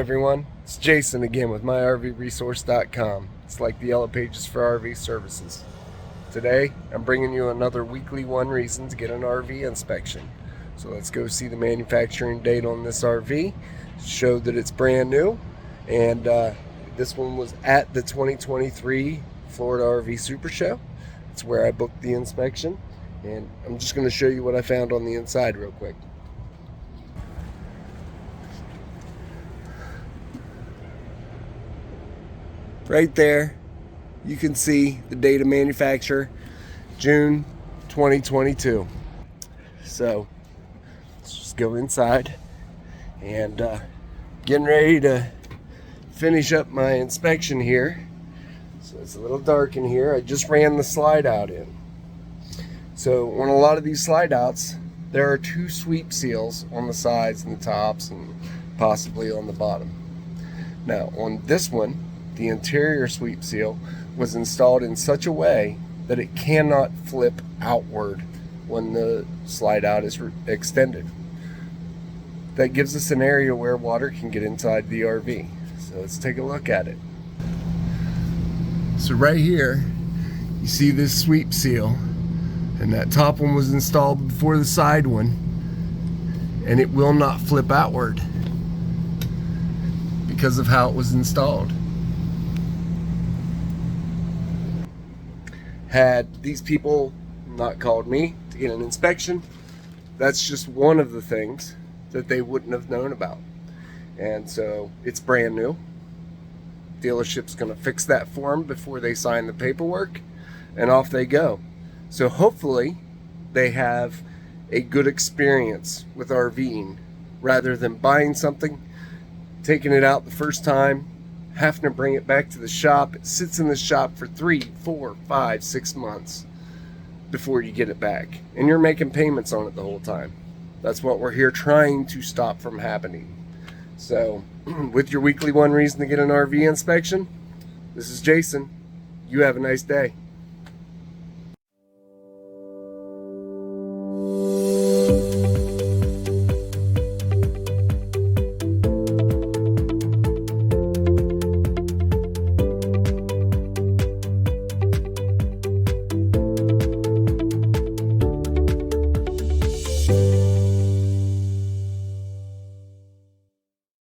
everyone, it's Jason again with myrvresource.com. It's like the yellow pages for RV services. Today, I'm bringing you another weekly one reason to get an RV inspection. So let's go see the manufacturing date on this RV. Show that it's brand new, and this one was at the 2023 Florida RV Super Show. It's where I booked the inspection, and I'm just going to show you what I found on the inside real quick. Right there, you can see the date of manufacture, June 2022. So let's just go inside and getting ready to finish up my inspection here. So it's a little dark in here. I just ran the slide out in. So on a lot of these slide outs, there are two sweep seals on the sides and the tops and possibly on the bottom. Now on this one, the interior sweep seal was installed in such a way that it cannot flip outward when the slide out is extended. That gives us an area where water can get inside the RV. So let's take a look at it. So right here, you see this sweep seal, and that top one was installed before the side one, and it will not flip outward because of how it was installed. Had these people not called me to get an inspection, that's just one of the things that they wouldn't have known about. And so it's brand new. Dealership's going to fix that for them before they sign the paperwork, and off they go. So hopefully they have a good experience with RVing rather than buying something, taking it out the first time, having to bring it back to the shop. It sits in the shop for 3, 4, 5, 6 months before you get it back, and you're making payments on it the whole time. That's what we're here trying to stop from happening. So with your weekly one reason to get an RV inspection, this is Jason. You have a nice day.